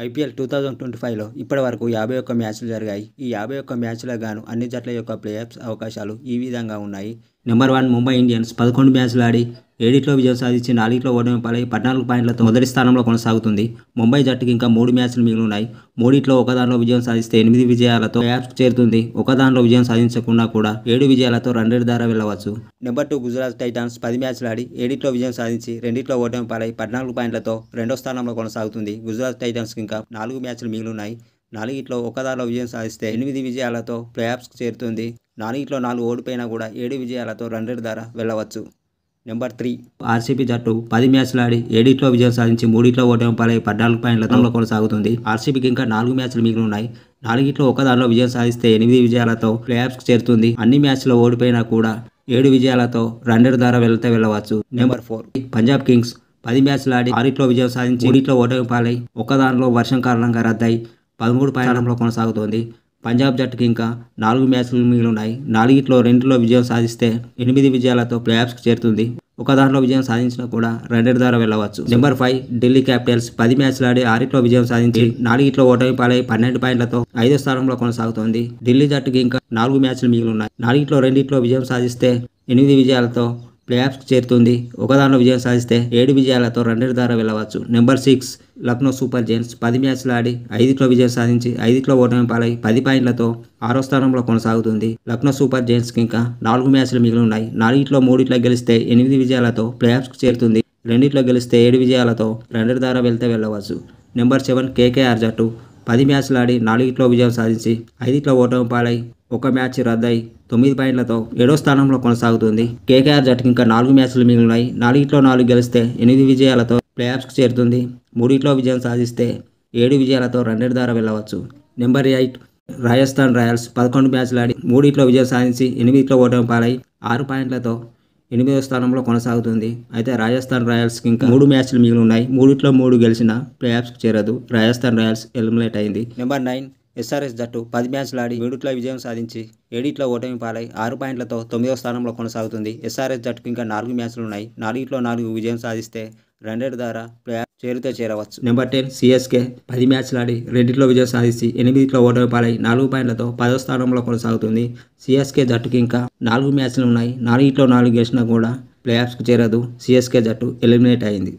IPL 2025లో ఇప్పటివరకు 51 మ్యాచ్లు జరిగాయి. ఈ 51 మ్యాచ్లకు గాను అన్ని జట్ల యొక్క ప్లేఆఫ్స్ అవకాశాలు ఈ విధంగా ఉన్నాయి. నెంబర్ 1 ముంబై ఇండియన్స్ 11 మ్యాచ్లు ఆడి 7 విజయం సాధించి 4 ఓటమి పాలై 14 పాయింట్లతో మొదటి స్థానంలో కొనసాగుతుంది. ముంబై జట్టుకి ఇంకా 3 మ్యాచ్లు మిగిలి ఉన్నాయి. 3 ఒకదానిలో విజయం సాధిస్తే 8 విజయాలతో ప్లేఆఫ్స్కు చేరుతుంది. ఒకదానిలో విజయం సాధించకుండా కూడా 7 విజయాలతో రన్ రేట్ ద్వారా వెళ్ళవచ్చు. నెంబర్ 2 గుజరాత్ టైటాన్స్ 10 మ్యాచ్లు ఆడి 7 విజయం సాధించి 2 ఓటమి పాలై 14 పాయింట్లతో రెండో స్థానంలో కొనసాగుతుంది. గుజరాత్ టైటాన్స్కి ఇంకా 4 మ్యాచ్లు మిగిలి ఉన్నాయి. 4 ఒకదానిలో విజయం సాధిస్తే 8 విజయాలతో ప్లేఆఫ్స్కు చేరుతుంది. 4 ఓడిపోయినా కూడా 7 విజయాలతో రన్ రేట్ ద్వారా వెళ్ళవచ్చు. నెంబర్ 3 ఆర్సీబీ జట్టు 10 మ్యాచ్లు ఆడి 7 విజయం సాధించి 3 ఓటమి పాలై 14 పాయింట్లతో కొనసాగుతుంది. ఆర్సీబీకి ఇంకా 4 మ్యాచ్లు మిగిలి ఉన్నాయి. 4 ఒకదానిలో విజయం సాధిస్తే 8 విజయాలతో ప్లేఆఫ్స్కు చేరుతుంది. అన్ని మ్యాచ్లో ఓడిపోయినా కూడా 7 విజయాలతో రన్ రేట్ ద్వారా వెళ్ళవచ్చు. నెంబర్ 4 పంజాబ్ కింగ్స్ 10 మ్యాచ్లు ఆడి 6 విజయం సాధించి 3 ఓటమి పాలై ఒకదానిలో వర్షం కారణంగా రద్దయి 13 పాయింట్లలో కొనసాగుతోంది. పంజాబ్ జట్టుకి ఇంకా 4 మ్యాచ్లు మిగిలి ఉన్నాయి. 4 విజయం సాధిస్తే 8 విజయాలతో ప్లేఆఫ్స్కి చేరుతుంది. ఒకదానిలో విజయం సాధించినా కూడా రన్ రేట్ ద్వారా వెళ్ళవచ్చు. నెంబర్ 5 ఢిల్లీ క్యాపిటల్స్ 10 మ్యాచ్లు ఆడి 6 విజయం సాధించి 4 ఓటమి పాలై 12 పాయింట్లతో 5వ స్థానంలో కొనసాగుతోంది. ఢిల్లీ జట్టుకి ఇంకా 4 మ్యాచ్లు మిగిలి ఉన్నాయి. 4 విజయం సాధిస్తే 8 విజయాలతో ప్లేఆఫ్స్కి చేరుతుంది. ఒకదానిలో విజయం సాధిస్తే 7 విజయాలతో రన్ రేట్ ద్వారా వెళ్ళవచ్చు. నెంబర్ 6 లక్నో సూపర్ జైంట్స్ 10 మ్యాచ్లు ఆడి 5 విజయం సాధించి 5 ఓటమి పాలై 10 పాయింట్లతో 6వ స్థానంలో కొనసాగుతుంది. లక్నో సూపర్ జైంట్స్కి ఇంకా 4 మ్యాచ్లు మిగిలి ఉన్నాయి. 3 గెలిస్తే 8 విజయాలతో ప్లేఆఫ్స్కి చేరుతుంది. 2 గెలిస్తే 7 విజయాలతో రన్ రేట్ ద్వారా వెళ్ళవచ్చు. నెంబర్ 7 కేకేఆర్ జట్టు 10 మ్యాచ్లు ఆడి 4 విజయం సాధించి 5 ఓటమి పాలై 1 మ్యాచ్ రద్దై 9 పాయింట్లతో 7వ స్థానంలో కొనసాగుతుంది. కేకేఆర్ జట్టుకి ఇంకా 4 మ్యాచ్లు మిగిలి ఉన్నాయి. 4 గెలిస్తే 8 విజయాలతో ప్లేఆఫ్స్కి చేరుతుంది. 3 విజయం సాధిస్తే 7 విజయాలతో రన్ రేట్ ద్వారా వెళ్ళవచ్చు. నెంబర్ 8 రాజస్థాన్ రాయల్స్ 11 మ్యాచ్లు ఆడి 3 విజయం సాధించి 8 ఓటమి పాలై 6 పాయింట్లతో 8వ స్థానంలో కొనసాగుతుంది. అయితే రాజస్థాన్ రాయల్స్కి ఇంకా 3 మ్యాచ్లు మిగిలి ఉన్నాయి. 3 గెలిచినా ప్లేఆఫ్స్కి చేరదు. రాజస్థాన్ రాయల్స్ ఎలిమినేట్ అయింది. నెంబర్ 9 ఎస్ఆర్ఎస్ జట్టు 10 మ్యాచ్లు ఆడి 7 విజయం సాధించి 7 ఓటమి పాలై 6 పాయింట్లతో 9వ స్థానంలో కొనసాగుతుంది. ఎస్ఆర్ఎస్ జట్టుకు ఇంకా 4 మ్యాచ్లు ఉన్నాయి. 4 విజయం సాధిస్తే రన్ రేట్ ద్వారా ప్లేఆఫ్ చేరవచ్చు. నెంబర్ 10 సిఎస్కే 10 మ్యాచ్లు ఆడి 2 విజయం సాధించి 8 ఓటమి పాలై 4 పాయింట్లతో 10వ స్థానంలో కొనసాగుతుంది. సిఎస్కే జట్టుకి ఇంకా 4 మ్యాచ్లు ఉన్నాయి. 4 గెలిచినా కూడా ప్లేఆఫ్స్కి చేరదు. సిఎస్కే జట్టు ఎలిమినేట్ అయింది.